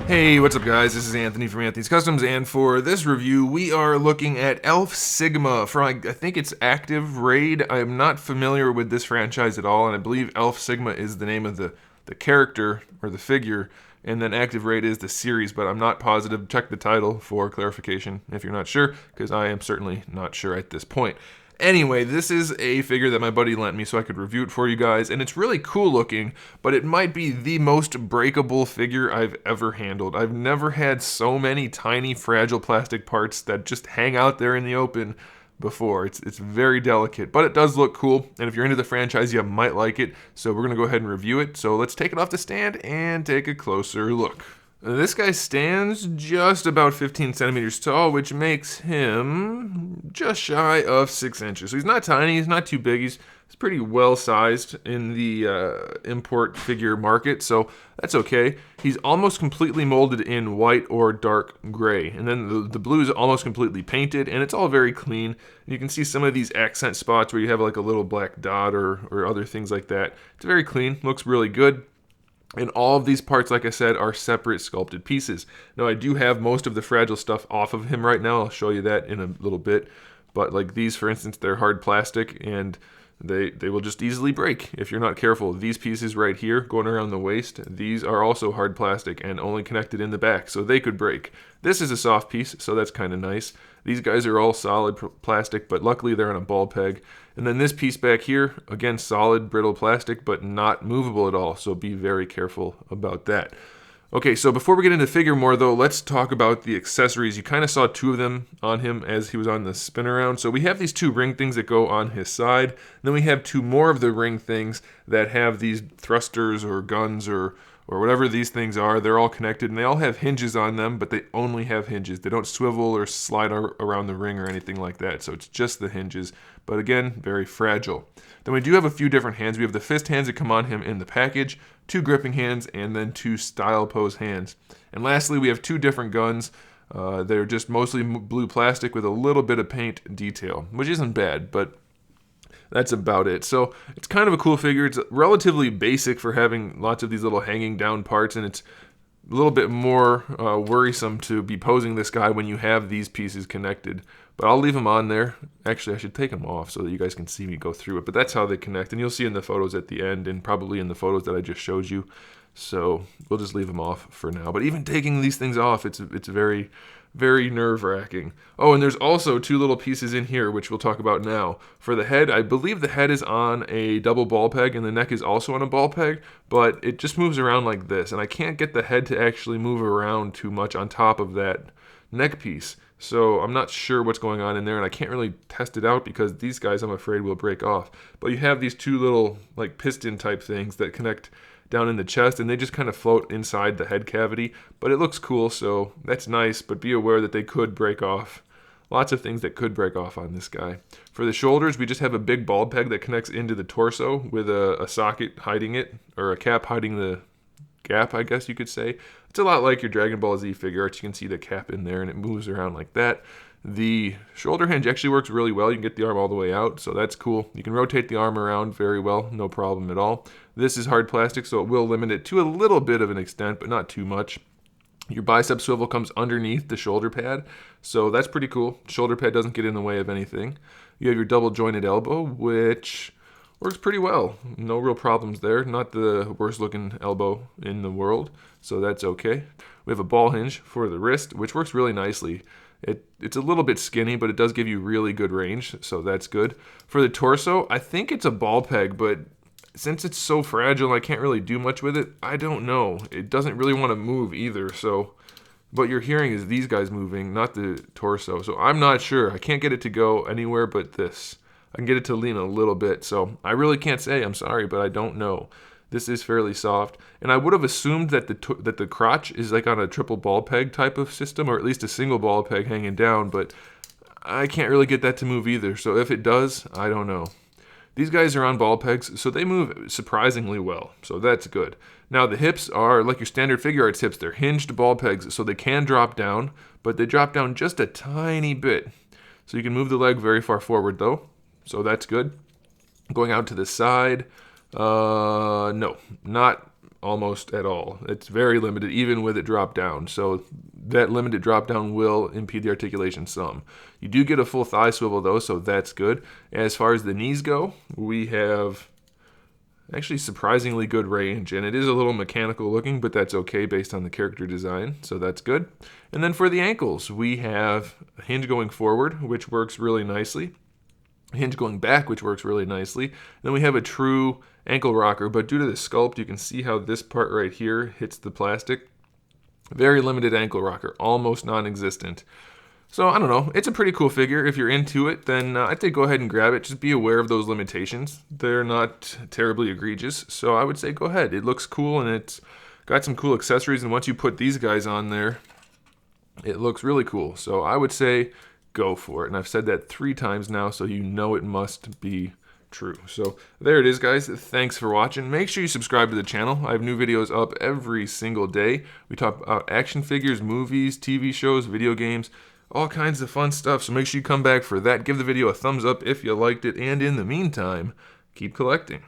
Hey, what's up guys? This is Anthony from AnthonysCustoms, and for this review, we are looking at Elf Sigma from, I think it's Active Raid. I'm not familiar with this franchise at all, and I believe Elf Sigma is the name of the character, or the figure, and then Active Raid is the series, but I'm not positive. Check the title for clarification if you're not sure, because I am certainly not sure at this point. Anyway, this is a figure that my buddy lent me so I could review it for you guys, and it's really cool looking, but it might be the most breakable figure I've ever handled. I've never had so many tiny, fragile plastic parts that just hang out there in the open before. It's very delicate, but it does look cool, and if you're into the franchise, you might like it, so we're going to go ahead and review it. So let's take it off the stand and take a closer look. This guy stands just about 15 centimeters tall, which makes him just shy of 6 inches. So he's not tiny, he's not too big, he's pretty well sized in the import figure market, so that's okay. He's almost completely molded in white or dark gray, and then the blue is almost completely painted, and it's all very clean. You can see some of these accent spots where you have like a little black dot or other things like that. It's very clean, looks really good. And all of these parts, like I said, are separate sculpted pieces. Now, I do have most of the fragile stuff off of him right now. I'll show you that in a little bit. But like these, for instance, they're hard plastic, and they will just easily break if you're not careful. These pieces right here, going around the waist, these are also hard plastic and only connected in the back, so they could break. This is a soft piece, so that's kind of nice. These guys are all solid plastic, but luckily they're on a ball peg. And then this piece back here, again, solid, brittle plastic, but not movable at all, so be very careful about that. Okay, so before we get into the figure more, though, let's talk about the accessories. You kind of saw two of them on him as he was on the spin around. So we have these two ring things that go on his side. Then we have two more of the ring things that have these thrusters or guns or whatever these things are. They're all connected, and they all have hinges on them, but they only have hinges. They don't swivel or slide around the ring or anything like that, so it's just the hinges. But again, very fragile. Then we do have a few different hands. We have the fist hands that come on him in the package, two gripping hands, and then two style pose hands. And lastly, we have two different guns. They're just mostly blue plastic with a little bit of paint detail, which isn't bad, but that's about it. So it's kind of a cool figure. It's relatively basic for having lots of these little hanging down parts, and it's a little bit more worrisome to be posing this guy when you have these pieces connected. But I'll leave them on there. Actually, I should take them off so that you guys can see me go through it. But that's how they connect, and you'll see in the photos at the end and probably in the photos that I just showed you. So we'll just leave them off for now. But even taking these things off, it's very, very nerve-wracking. Oh, and there's also two little pieces in here, which we'll talk about now. For the head, I believe the head is on a double ball peg, and the neck is also on a ball peg, but it just moves around like this, and I can't get the head to actually move around too much on top of that neck piece. So I'm not sure what's going on in there, and I can't really test it out because these guys, I'm afraid, will break off. But you have these two little like piston type things that connect down in the chest, and they just kind of float inside the head cavity. But it looks cool, so that's nice, but be aware that they could break off. Lots of things that could break off on this guy. For the shoulders, we just have a big ball peg that connects into the torso with a socket hiding it, or a cap hiding the gap, I guess you could say. It's a lot like your Dragon Ball Z Figuarts. You can see the cap in there, and it moves around like that. The shoulder hinge actually works really well. You can get the arm all the way out, so that's cool. You can rotate the arm around very well, no problem at all. This is hard plastic, so it will limit it to a little bit of an extent, but not too much. Your bicep swivel comes underneath the shoulder pad, so that's pretty cool. Shoulder pad doesn't get in the way of anything. You have your double jointed elbow, which works pretty well. No real problems there. Not the worst looking elbow in the world, so that's okay. We have a ball hinge for the wrist, which works really nicely. It's a little bit skinny, but it does give you really good range, so that's good. For the torso, I think it's a ball peg, but since it's so fragile, I can't really do much with it. I don't know. It doesn't really want to move either, so what you're hearing is these guys moving, not the torso. So I'm not sure. I can't get it to go anywhere but this. I can get it to lean a little bit, so I really can't say. I'm sorry, but I don't know. This is fairly soft, and I would have assumed that the crotch is like on a triple ball peg type of system, or at least a single ball peg hanging down, but I can't really get that to move either, so if it does, I don't know. These guys are on ball pegs, so they move surprisingly well, so that's good. Now the hips are like your standard Figuarts hips. They're hinged ball pegs, so they can drop down, but they drop down just a tiny bit. So you can move the leg very far forward though, so that's good. Going out to the side, no, not almost at all. It's very limited, even with it drop down. So that limited drop down will impede the articulation some. You do get a full thigh swivel though, so that's good. As far as the knees go, we have actually surprisingly good range, and it is a little mechanical looking, but that's okay based on the character design, so that's good. And then for the ankles, we have a hinge going forward, which works really nicely. A hinge going back, which works really nicely. Then we have a true ankle rocker, but due to the sculpt, you can see how this part right here hits the plastic. Very limited ankle rocker, almost non-existent. So, I don't know, it's a pretty cool figure. If you're into it, then I'd say go ahead and grab it. Just be aware of those limitations. They're not terribly egregious, so I would say go ahead. It looks cool, and it's got some cool accessories, and once you put these guys on there, it looks really cool. So I would say go for it, and I've said that 3 times now, so you know it must be true. So there it is, guys. Thanks for watching. Make sure you subscribe to the channel. I have new videos up every single day. We talk about action figures, movies, TV shows, video games, all kinds of fun stuff, so make sure you come back for that. Give the video a thumbs up if you liked it, and in the meantime, keep collecting.